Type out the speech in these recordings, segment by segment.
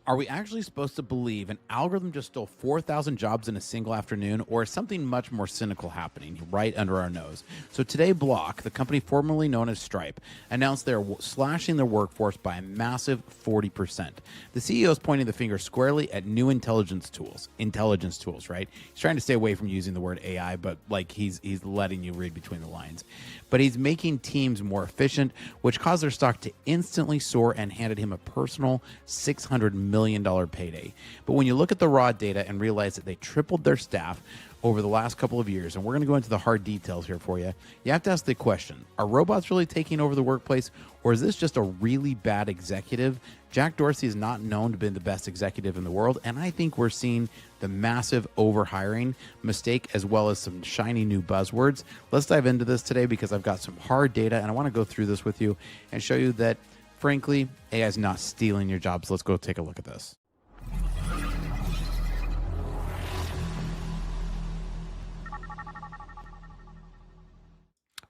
Are we actually supposed to believe an algorithm just stole 4,000 jobs in a single afternoon, or is something much more cynical happening right under our nose? So today, Block, the company formerly known as Stripe, announced they're slashing their workforce by a massive 40%. The CEO is pointing the finger squarely at new intelligence tools, right? He's trying to stay away from using the word AI, but like he's letting you read between the lines. But he's making teams more efficient, which caused their stock to instantly soar and handed him a personal $600 million payday. But when you look at the raw data and realize that they tripled their staff over the last couple of years, and we're going to go into the hard details here for you, you have to ask the question, are robots really taking over the workplace, or is this just a really bad executive? Jack Dorsey is not known to be the best executive in the world, and I think we're seeing the massive overhiring mistake as well as some shiny new buzzwords. Let's dive into this today because I've got some hard data, and I want to go through this with you and show you that, frankly, AI is not stealing your jobs. Let's go take a look at this.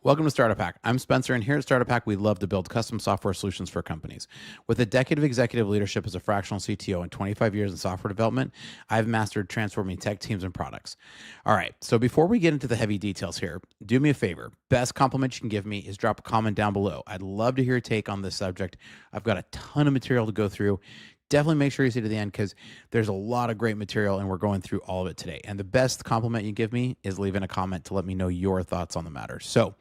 Welcome to Startup Hack. I'm Spencer, and here at Startup Hack, we love to build custom software solutions for companies. With a decade of executive leadership as a fractional CTO and 25 years in software development, I've mastered transforming tech teams and products. All right, so before we get into the heavy details here, do me a favor. Best compliment you can give me is drop a comment down below. I'd love to hear your take on this subject. I've got a ton of material to go through. Definitely make sure you see to the end because there's a lot of great material and we're going through all of it today. And the best compliment you give me is leaving a comment to let me know your thoughts on the matter. So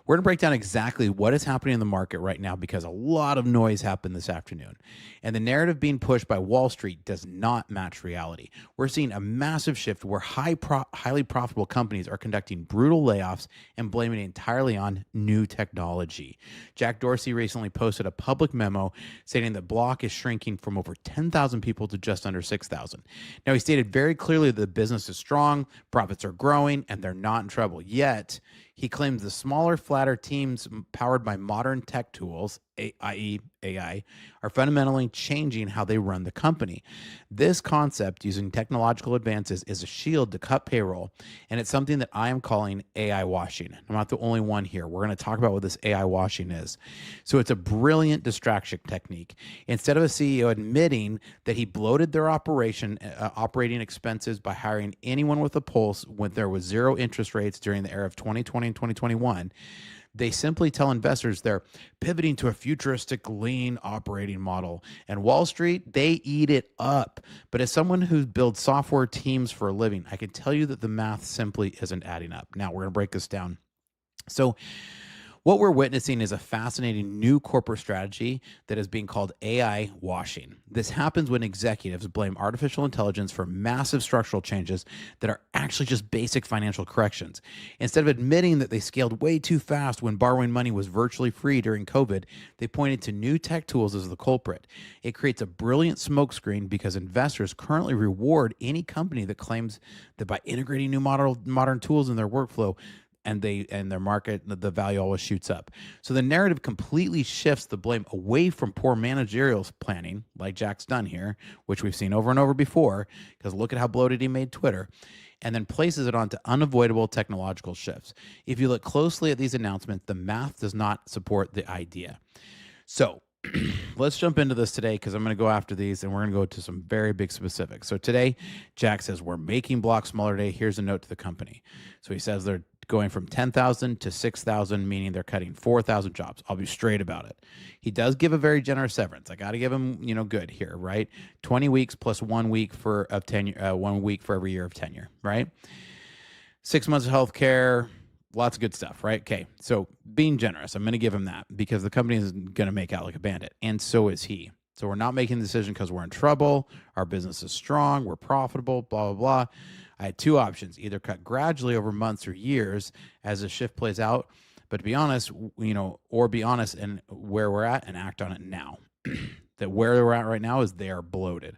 we're going to break down exactly what is happening in the market right now because a lot of noise happened this afternoon. And the narrative being pushed by Wall Street does not match reality. We're seeing a massive shift where highly profitable companies are conducting brutal layoffs and blaming it entirely on new technology. Jack Dorsey recently posted a public memo stating that Block is shrinking from over 10,000 people to just under 6,000. Now, he stated very clearly that the business is strong, profits are growing, and they're not in trouble. Yet, he claims the smaller, flatter teams powered by modern tech tools, i.e. AI, are fundamentally changing how they run the company. This concept, using technological advances, is a shield to cut payroll, and it's something that I am calling AI washing. I'm not the only one here. We're going to talk about what this AI washing is. So it's a brilliant distraction technique. Instead of a CEO admitting that he bloated their operating expenses by hiring anyone with a pulse when there was zero interest rates during the era of 2020 and 2021, they simply tell investors they're pivoting to a futuristic lean operating model. And Wall Street, they eat it up. But as someone who builds software teams for a living, I can tell you that the math simply isn't adding up. Now, we're going to break this down. So what we're witnessing is a fascinating new corporate strategy that is being called AI washing. This happens when executives blame artificial intelligence for massive structural changes that are actually just basic financial corrections. Instead of admitting that they scaled way too fast when borrowing money was virtually free during COVID, they pointed to new tech tools as the culprit. It creates a brilliant smokescreen because investors currently reward any company that claims that by integrating new modern tools in their workflow, and their market, the value always shoots up. So the narrative completely shifts the blame away from poor managerial planning, like Jack's done here, which we've seen over and over before, because look at how bloated he made Twitter, and then places it onto unavoidable technological shifts. If you look closely at these announcements, the math does not support the idea. So let's jump into this today because I'm going to go after these and we're going to go to some very big specifics. So today, Jack says, we're making Block smaller today. Here's a note to the company. So he says they're going from 10,000 to 6,000, meaning they're cutting 4,000 jobs. I'll be straight about it. He does give a very generous severance. I got to give him, good here, right? 20 weeks plus 1 week of tenure, 1 week for every year of tenure, right? 6 months of healthcare, lots of good stuff, right? Okay, so being generous, I'm going to give him that because the company is going to make out like a bandit, and so is he. So we're not making the decision because we're in trouble, our business is strong, we're profitable, blah, blah, blah. I had two options, either cut gradually over months or years as the shift plays out, but to be honest, or be honest in where we're at and act on it now. That where we're at right now is they are bloated.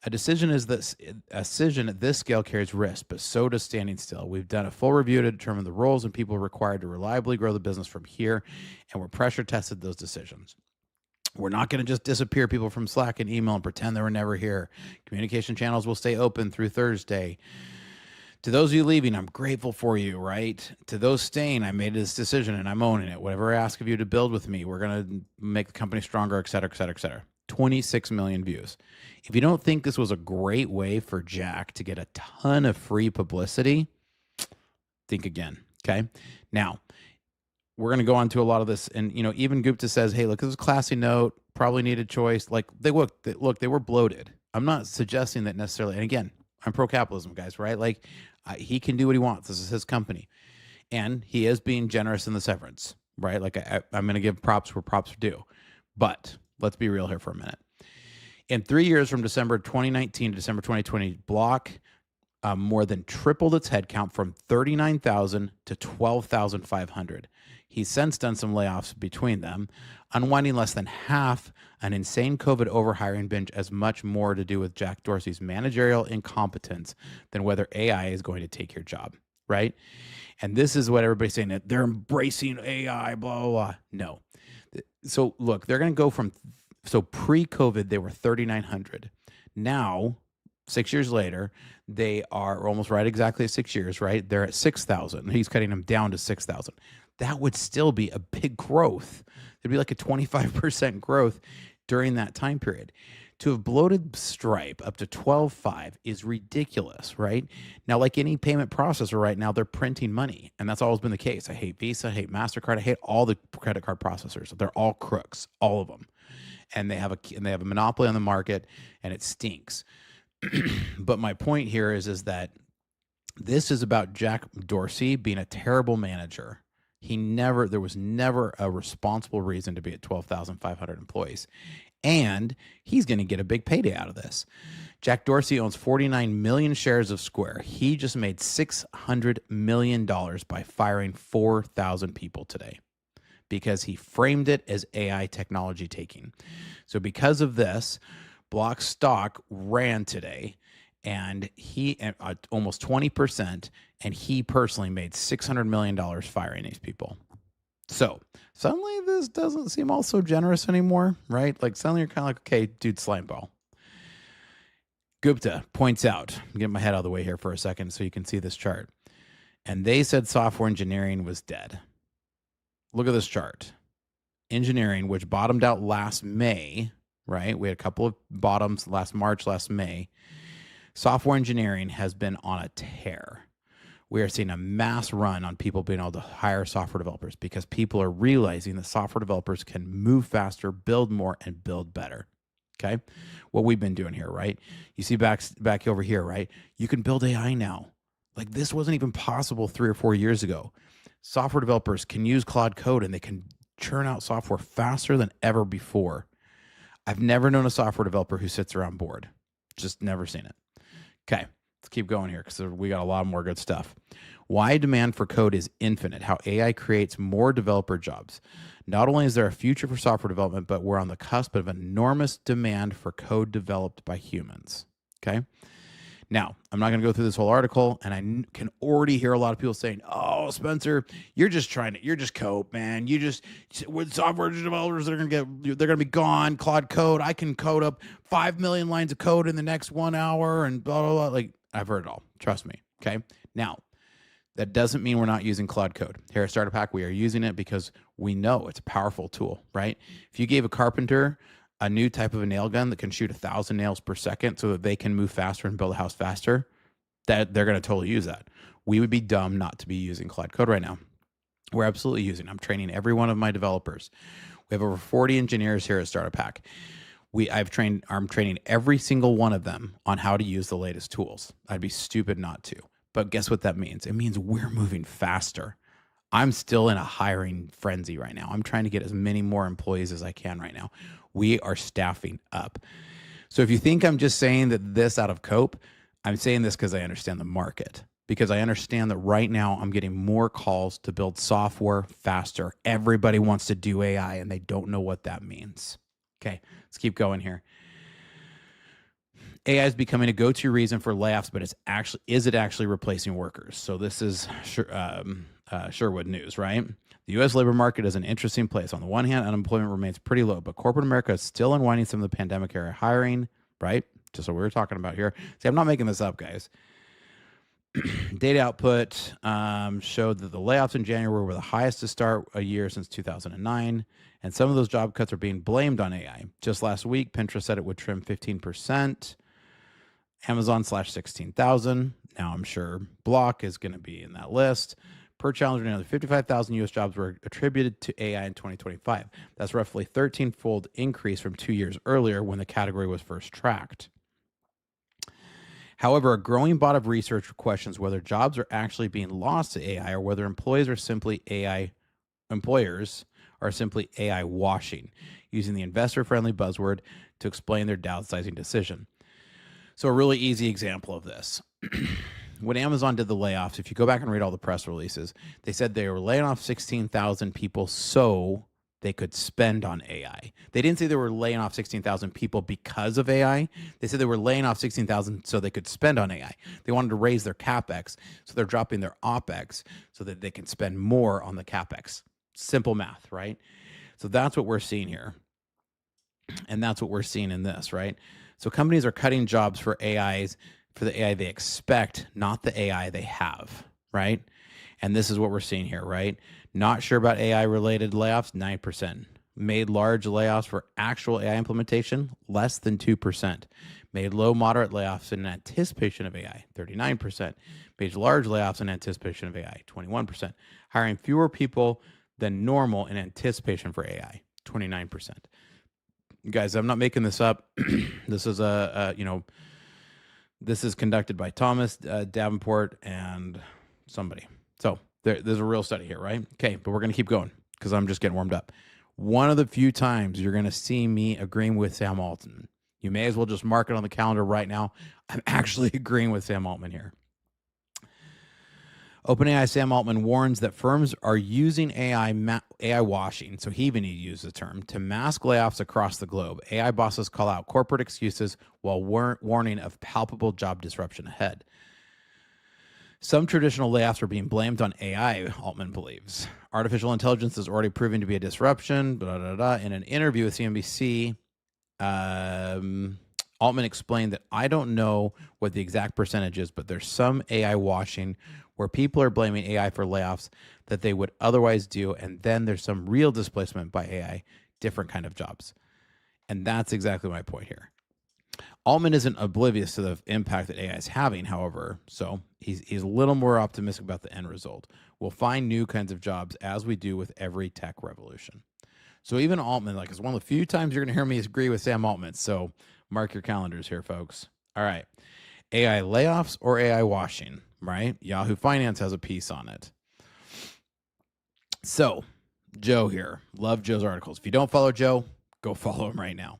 A decision at this scale carries risk, but so does standing still. We've done a full review to determine the roles and people required to reliably grow the business from here, and we're pressure tested those decisions. We're not going to just disappear people from Slack and email and pretend they were never here. Communication channels will stay open through Thursday. To those of you leaving, I'm grateful for you, right? To those staying, I made this decision and I'm owning it. Whatever I ask of you to build with me, we're going to make the company stronger, et cetera, et cetera, et cetera. 26 million views. If you don't think this was a great way for Jack to get a ton of free publicity, think again. Okay. Now, we're going to go on to a lot of this. And, even Gupta says, hey, look, this is a classy note, probably needed choice. Like they were bloated. I'm not suggesting that necessarily. And again, I'm pro-capitalism, guys, right? Like he can do what he wants. This is his company. And he is being generous in the severance, right? Like I'm going to give props where props are due. But let's be real here for a minute. In 3 years from December 2019 to December 2020, Block more than tripled its headcount from 39,000 to 12,500. He's since done some layoffs between them, unwinding less than half an insane COVID overhiring binge as much more to do with Jack Dorsey's managerial incompetence than whether AI is going to take your job, right? And this is what everybody's saying, that they're embracing AI, blah, blah, blah. No. So look, they're going to go from, so pre-COVID, they were 3,900. Now, 6 years later, they are almost right exactly at 6 years, right? They're at 6,000. He's cutting them down to 6,000. That would still be a big growth. It'd be like a 25% growth during that time period. To have bloated Stripe up to 12.5 is ridiculous, right? Now, like any payment processor right now, they're printing money, and that's always been the case. I hate Visa, I hate MasterCard, I hate all the credit card processors. They're all crooks, all of them. And they have a monopoly on the market, and it stinks. But my point here is that this is about Jack Dorsey being a terrible manager. There was never a responsible reason to be at 12,500 employees. And he's going to get a big payday out of this. Jack Dorsey owns 49 million shares of Square. He just made $600 million by firing 4,000 people today because he framed it as AI technology taking. So because of this, Block stock ran today, and he almost 20%, and he personally made $600 million firing these people. So suddenly this doesn't seem all so generous anymore, right? Like suddenly you're kind of like, okay, dude, slime ball. Gupta points out, I'm getting my head out of the way here for a second so you can see this chart. And they said software engineering was dead. Look at this chart. Engineering, which bottomed out last May, right? We had a couple of bottoms last March, last May. Software engineering has been on a tear. We are seeing a mass run on people being able to hire software developers because people are realizing that software developers can move faster, build more, and build better. Okay? What we've been doing here, right? You see back over here, right? You can build AI now. Like this wasn't even possible 3 or 4 years ago. Software developers can use Claude Code and they can churn out software faster than ever before. I've never known a software developer who sits around bored. Just never seen it. Okay, let's keep going here because we got a lot more good stuff. Why demand for code is infinite, how AI creates more developer jobs. Not only is there a future for software development, but we're on the cusp of enormous demand for code developed by humans. Okay. Now, I'm not going to go through this whole article, and I can already hear a lot of people saying, oh, Spencer, you're just code, man. With software developers, they're going to be gone. Claude Code, I can code up 5 million lines of code in the next 1 hour and blah, blah, blah. Like, I've heard it all. Trust me. Okay. Now, that doesn't mean we're not using Claude Code. Here at Starter Pack, we are using it because we know it's a powerful tool, right? If you gave a carpenter a new type of a nail gun that can shoot 1,000 nails per second so that they can move faster and build a house faster, that they're going to totally use that. We would be dumb not to be using Claude Code right now. We're absolutely using it. I'm training every one of my developers. We have over 40 engineers here at Startup Pack. I'm training every single one of them on how to use the latest tools. I'd be stupid not to. But guess what that means? It means we're moving faster. I'm still in a hiring frenzy right now. I'm trying to get as many more employees as I can right now. We are staffing up. So if you think I'm just saying that this out of cope, I'm saying this because I understand the market, because I understand that right now I'm getting more calls to build software faster. Everybody wants to do AI and they don't know what that means. Okay, let's keep going here. AI is becoming a go-to reason for layoffs, but is it actually replacing workers? So this is Sherwood News, right? The U.S. labor market is an interesting place. On the one hand, unemployment remains pretty low, but corporate America is still unwinding some of the pandemic era hiring, right? Just what we were talking about here. See, I'm not making this up, guys. Data output showed that the layoffs in January were the highest to start a year since 2009, and some of those job cuts are being blamed on AI. Just last week, Pinterest said it would trim 15%, Amazon slash 16,000. Now I'm sure Block is going to be in that list. Per Challenger, nearly 55,000 U.S. jobs were attributed to AI in 2025. That's roughly 13-fold increase from 2 years earlier when the category was first tracked. However, a growing body of research questions whether jobs are actually being lost to AI or whether employers are simply AI washing, using the investor-friendly buzzword to explain their downsizing decision. So a really easy example of this. When Amazon did the layoffs, if you go back and read all the press releases, they said they were laying off 16,000 people so they could spend on AI. They didn't say they were laying off 16,000 people because of AI. They said they were laying off 16,000 so they could spend on AI. They wanted to raise their CapEx, so they're dropping their OpEx so that they can spend more on the CapEx. Simple math, right? So that's what we're seeing here. And that's what we're seeing in this, right? So companies are cutting jobs for the AI they expect, not the AI they have, right? And this is what we're seeing here, right? Not sure about AI-related layoffs, 9%. Made large layoffs for actual AI implementation, less than 2%. Made low, moderate layoffs in anticipation of AI, 39%. Made large layoffs in anticipation of AI, 21%. Hiring fewer people than normal in anticipation for AI, 29%. Guys, I'm not making this up. This is this is conducted by Thomas Davenport and somebody. So there's a real study here, right? Okay, but we're going to keep going because I'm just getting warmed up. One of the few times you're going to see me agreeing with Sam Altman. You may as well just mark it on the calendar right now. I'm actually agreeing with Sam Altman here. OpenAI Sam Altman warns that firms are using AI washing, so he even used the term, to mask layoffs across the globe. AI bosses call out corporate excuses while warning of palpable job disruption ahead. Some traditional layoffs are being blamed on AI, Altman believes. Artificial intelligence is already proving to be a disruption, blah, blah, blah. In an interview with CNBC, Altman explained that I don't know what the exact percentage is, but there's some AI washing where people are blaming AI for layoffs that they would otherwise do, and then there's some real displacement by AI, different kind of jobs. And that's exactly my point here. Altman isn't oblivious to the impact that AI is having, however, so he's a little more optimistic about the end result. We'll find new kinds of jobs as we do with every tech revolution. So even Altman, like, it's one of the few times you're going to hear me agree with Sam Altman. So mark your calendars here, folks. All right. AI layoffs or AI washing, right? Yahoo Finance has a piece on it. So Joe here. Love Joe's articles. If you don't follow Joe, go follow him right now.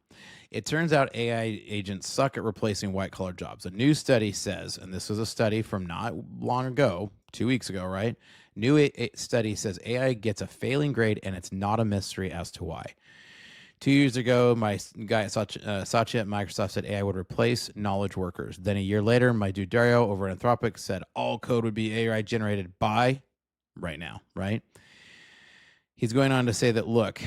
It turns out AI agents suck at replacing white-collar jobs. A new study says, and this was a study from not long ago, 2 weeks ago, right? New study says AI gets a failing grade, and it's not a mystery as to why. 2 years ago, my guy Satya at Microsoft said AI would replace knowledge workers. Then a year later, my dude Dario over at Anthropic said all code would be AI generated by right now, right? He's going on to say that, look,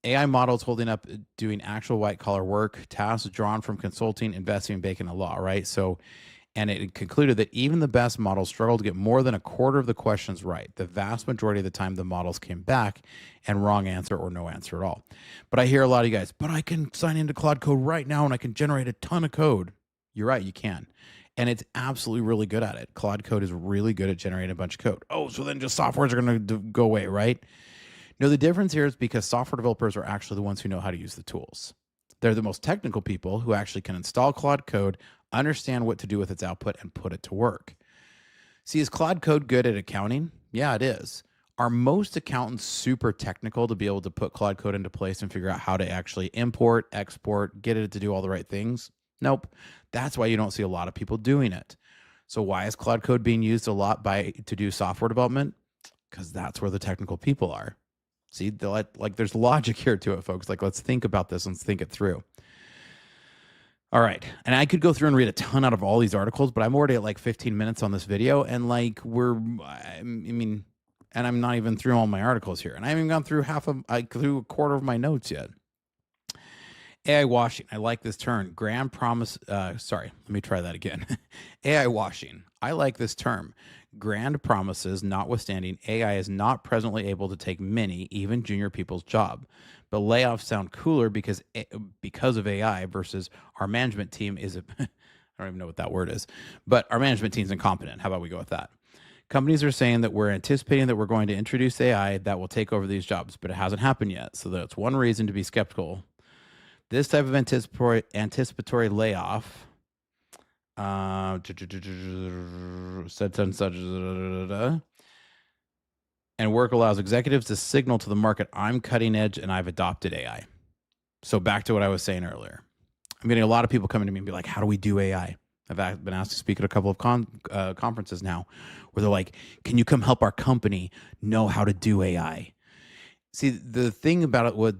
AI models holding up doing actual white-collar work, tasks drawn from consulting, investing, baking a law, right? So, and it concluded that even the best models struggled to get more than a quarter of the questions right. The vast majority of the time, the models came back and wrong answer or no answer at all. But I hear a lot of you guys, but I can sign into Claude Code right now and I can generate a ton of code. You're right, you can. And it's absolutely really good at it. Claude Code is really good at generating a bunch of code. Oh, so then just softwares are going to go away, right? No, the difference here is because software developers are actually the ones who know how to use the tools. They're the most technical people who actually can install Claude Code, understand what to do with its output, and put it to work. See, is Claude Code good at accounting? Yeah, it is. Are most accountants super technical to be able to put Claude Code into place and figure out how to actually import, export, get it to do all the right things? Nope. That's why you don't see a lot of people doing it. So why is Claude Code being used a lot to do software development? Because that's where the technical people are. See, like there's logic here to it, folks. Like, let's think about this and think it through. All right. And I could go through and read a ton out of all these articles, but I'm already at like 15 minutes on this video. And like, and I'm not even through all my articles here. And I haven't even gone through through a quarter of my notes yet. AI washing. I like this term. Grand promise. Sorry, let me try that again. AI washing. I like this term. Grand promises notwithstanding, AI is not presently able to take many, even junior people's job. But layoffs sound cooler because of AI versus our management team is I don't even know what that word is, but our management team's incompetent. How about we go with that? Companies are saying that we're anticipating that we're going to introduce AI that will take over these jobs, but it hasn't happened yet. So that's one reason to be skeptical. This type of anticipatory layoff and work allows executives to signal to the market, I'm cutting edge and I've adopted AI. So back to what I was saying earlier. I'm getting a lot of people coming to me and be like, how do we do AI? I've been asked to speak at a couple of conferences now where they're like, can you come help our company know how to do AI? See, the thing about it, what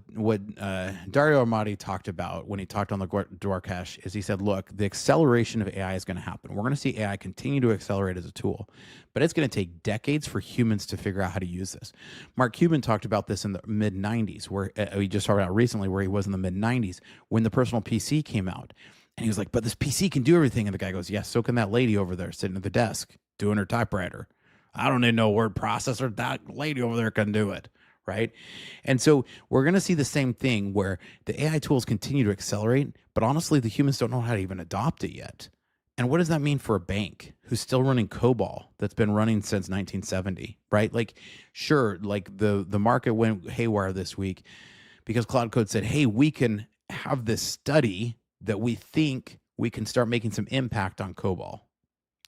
Dario Armati talked about when he talked on the Dwarkesh is he said, look, the acceleration of AI is going to happen. We're going to see AI continue to accelerate as a tool, but it's going to take decades for humans to figure out how to use this. Mark Cuban talked about this in the mid-90s, where we just talked about recently where he was in the mid-90s when the personal PC came out. And he was like, but this PC can do everything. And the guy goes, yes, so can that lady over there sitting at the desk doing her typewriter. I don't need no word processor. That lady over there can do it. Right. And so we're going to see the same thing where the AI tools continue to accelerate, but honestly, the humans don't know how to even adopt it yet. And what does that mean for a bank who's still running COBOL that's been running since 1970, right? Like, sure, like the market went haywire this week because Cloud Code said, hey, we can have this study that we think we can start making some impact on COBOL.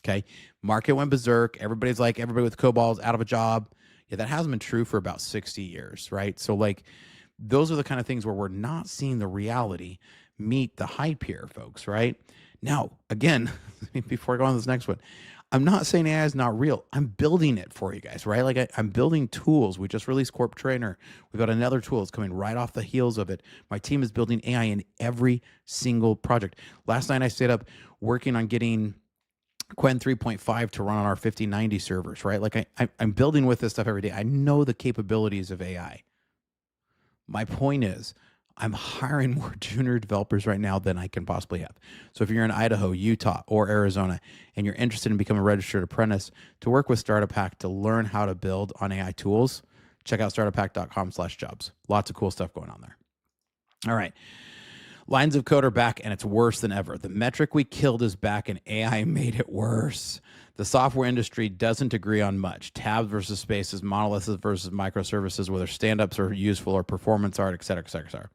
Okay. Market went berserk. Everybody with COBOL is out of a job. Yeah, that hasn't been true for about 60 years, right? So like those are the kind of things where we're not seeing the reality meet the hype here, folks, right? Now, again, before I go on to this next one, I'm not saying AI is not real. I'm building it for you guys, right? Like I'm building tools. We just released Corp Trainer. We've got another tool that's coming right off the heels of it. My team is building AI in every single project. Last night I stayed up working on getting Quen 3.5 to run on our 5090 servers, right? Like I'm building with this stuff every day. I know the capabilities of AI. My point is I'm hiring more junior developers right now than I can possibly have. So if you're in Idaho, Utah, or Arizona, and you're interested in becoming a registered apprentice to work with Startup Hack to learn how to build on AI tools, check out startuphack.com/jobs. Lots of cool stuff going on there. All right. Lines of code are back, and it's worse than ever. The metric we killed is back, and AI made it worse. The software industry doesn't agree on much. Tabs versus spaces, monoliths versus microservices, whether stand-ups are useful or performance art, et cetera, et cetera, et cetera.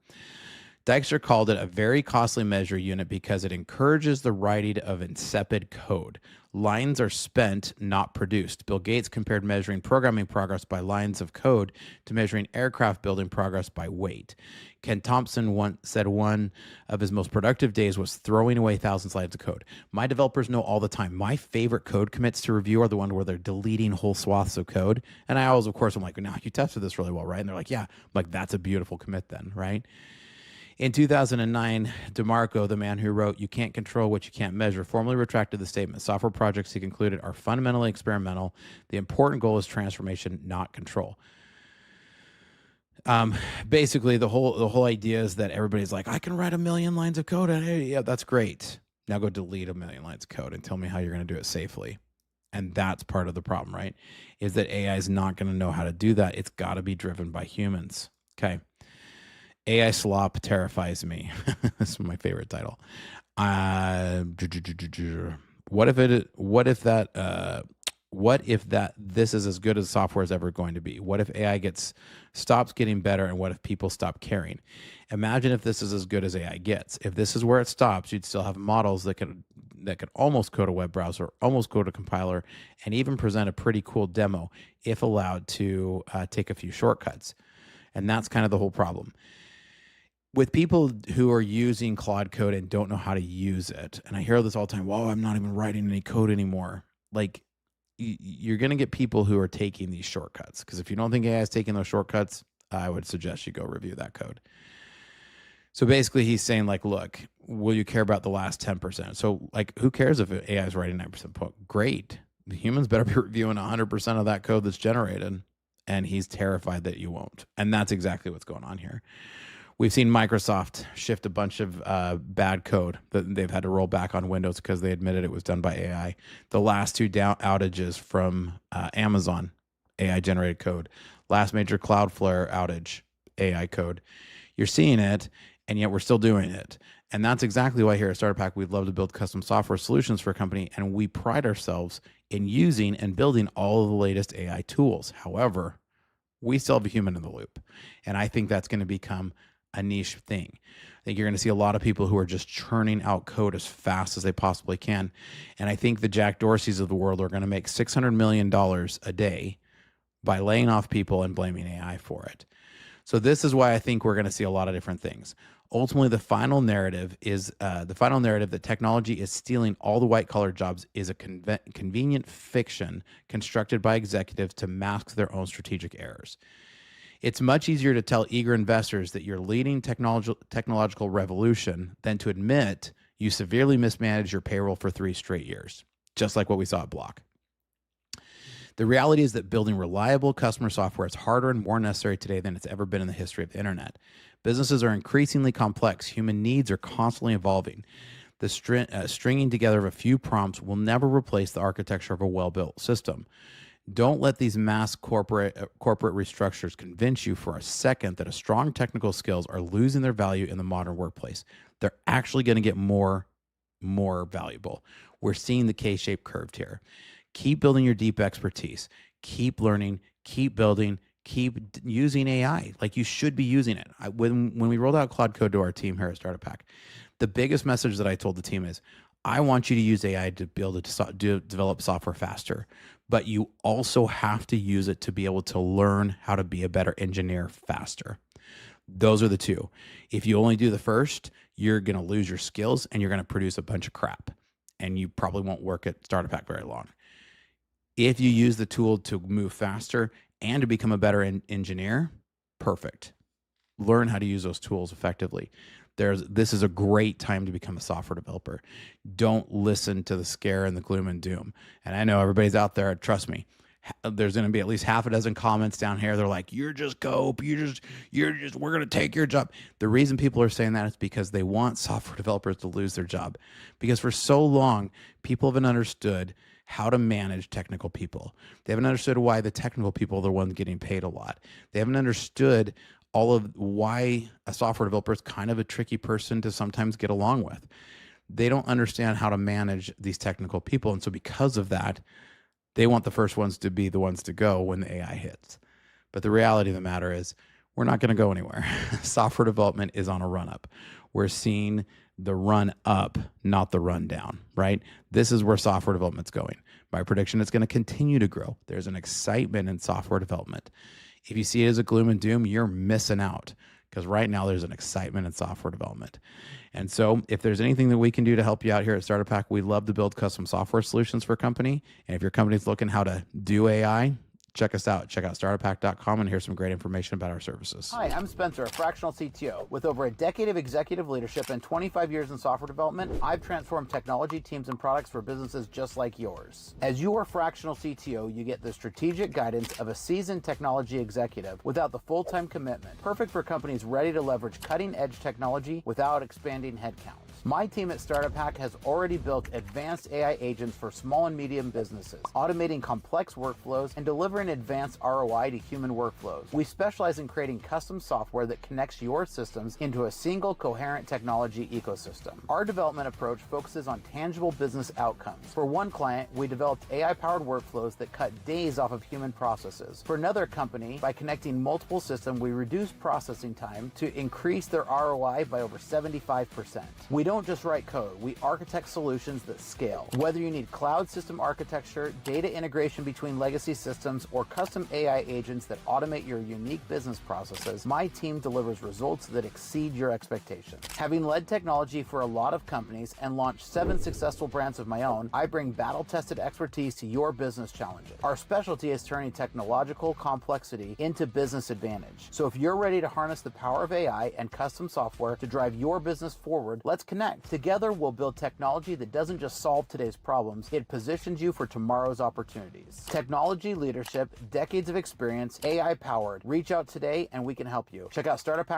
Dijkstra called it a very costly measure unit because it encourages the writing of insipid code. Lines are spent, not produced. Bill Gates compared measuring programming progress by lines of code to measuring aircraft building progress by weight. Ken Thompson once said one of his most productive days was throwing away thousands of lines of code. My developers know all the time. My favorite code commits to review are the ones where they're deleting whole swaths of code. And I always, of course, I'm like, no, you tested this really well, right? And they're like, yeah. I'm like, that's a beautiful commit then, right? In 2009, DeMarco, the man who wrote You Can't Control What You Can't Measure, formally retracted the statement. Software projects, he concluded, are fundamentally experimental. The important goal is transformation, not control. Basically, the whole idea is that everybody's like, I can write 1 million lines of code. And hey, yeah, that's great. Now go delete 1 million lines of code and tell me how you're going to do it safely. And that's part of the problem, right? Is that AI is not going to know how to do that. It's got to be driven by humans. Okay. AI slop terrifies me. That's my favorite title. What if this is as good as software is ever going to be? What if AI stops getting better, and what if people stop caring? Imagine if this is as good as AI gets. If this is where it stops, you'd still have models that could almost code a web browser, almost code a compiler, and even present a pretty cool demo if allowed to take a few shortcuts. And that's kind of the whole problem. With people who are using Claude Code and don't know how to use it, and I hear this all the time, well, I'm not even writing any code anymore. Like, you're going to get people who are taking these shortcuts, because if you don't think AI is taking those shortcuts, I would suggest you go review that code. So basically he's saying, like, look, will you care about the last 10%? So, like, who cares if AI is writing 9% code? Great. The humans better be reviewing 100% of that code that's generated, and he's terrified that you won't. And that's exactly what's going on here. We've seen Microsoft shift a bunch of bad code that they've had to roll back on Windows because they admitted it was done by AI. The last two outages from Amazon, AI generated code. Last major Cloudflare outage, AI code. You're seeing it, and yet we're still doing it. And that's exactly why here at Starter Pack, we'd love to build custom software solutions for a company, and we pride ourselves in using and building all of the latest AI tools. However, we still have a human in the loop. And I think that's going to become a niche thing. I think you're going to see a lot of people who are just churning out code as fast as they possibly can. And I think the Jack Dorseys of the world are going to make $600 million a day by laying off people and blaming AI for it. So this is why I think we're going to see a lot of different things. Ultimately, the final narrative is that technology is stealing all the white-collar jobs is a convenient fiction constructed by executives to mask their own strategic errors. It's much easier to tell eager investors that you're leading technological revolution than to admit you severely mismanaged your payroll for 3 straight years, just like what we saw at Block. The reality is that building reliable customer software is harder and more necessary today than it's ever been in the history of the internet. Businesses are increasingly complex. Human needs are constantly evolving. The stringing together of a few prompts will never replace the architecture of a well-built system. Don't let these mass corporate restructures convince you for a second that strong technical skills are losing their value in the modern workplace. They're actually going to get more valuable. We're seeing the K-shaped curve here. Keep building your deep expertise. Keep learning. Keep building. Keep using AI like you should be using it. When we rolled out Cloud Code to our team here at Startup Pack, the biggest message that I told the team is, I want you to use AI to be able to develop software faster, but you also have to use it to be able to learn how to be a better engineer faster. Those are the two. If you only do the first, you're going to lose your skills and you're going to produce a bunch of crap, and you probably won't work at Startup Pack very long. If you use the tool to move faster and to become a better engineer, perfect. Learn how to use those tools effectively. This is a great time to become a software developer. Don't listen to the scare and the gloom and doom. And I know everybody's out there, trust me, there's going to be at least half a dozen comments down here. They're like, you're just cope. We're going to take your job. The reason people are saying that is because they want software developers to lose their job. Because for so long, people haven't understood how to manage technical people. They haven't understood why the technical people are the ones getting paid a lot. They haven't understood all of why a software developer is kind of a tricky person to sometimes get along with. They don't understand how to manage these technical people. And so because of that, they want the first ones to be the ones to go when the AI hits. But the reality of the matter is we're not going to go anywhere. Software development is on a run up. We're seeing the run up, not the run down, right? This is where software development's going. My prediction, it's going to continue to grow. There's an excitement in software development. If you see it as a gloom and doom, you're missing out, because right now there's an excitement in software development. And so if there's anything that we can do to help you out here at Startup Pack, we love to build custom software solutions for a company. And if your company's looking how to do AI, check us out. Check out startuppack.com and here's some great information about our services. Hi, I'm Spencer, a fractional CTO. With over a decade of executive leadership and 25 years in software development, I've transformed technology teams and products for businesses just like yours. As your fractional CTO, you get the strategic guidance of a seasoned technology executive without the full-time commitment. Perfect for companies ready to leverage cutting-edge technology without expanding headcount. My team at Startup Hack has already built advanced AI agents for small and medium businesses, automating complex workflows and delivering advanced ROI to human workflows. We specialize in creating custom software that connects your systems into a single coherent technology ecosystem. Our development approach focuses on tangible business outcomes. For one client, we developed AI-powered workflows that cut days off of human processes. For another company, by connecting multiple systems, we reduced processing time to increase their ROI by over 75%. We don't just write code, we architect solutions that scale. Whether you need cloud system architecture, data integration between legacy systems, or custom AI agents that automate your unique business processes, my team delivers results that exceed your expectations. Having led technology for a lot of companies and launched 7 successful brands of my own, I bring battle-tested expertise to your business challenges. Our specialty is turning technological complexity into business advantage. So if you're ready to harness the power of AI and custom software to drive your business forward, let's connect. Together, we'll build technology that doesn't just solve today's problems, it positions you for tomorrow's opportunities. Technology leadership, decades of experience, AI powered. Reach out today and we can help you. Check out Startup Hack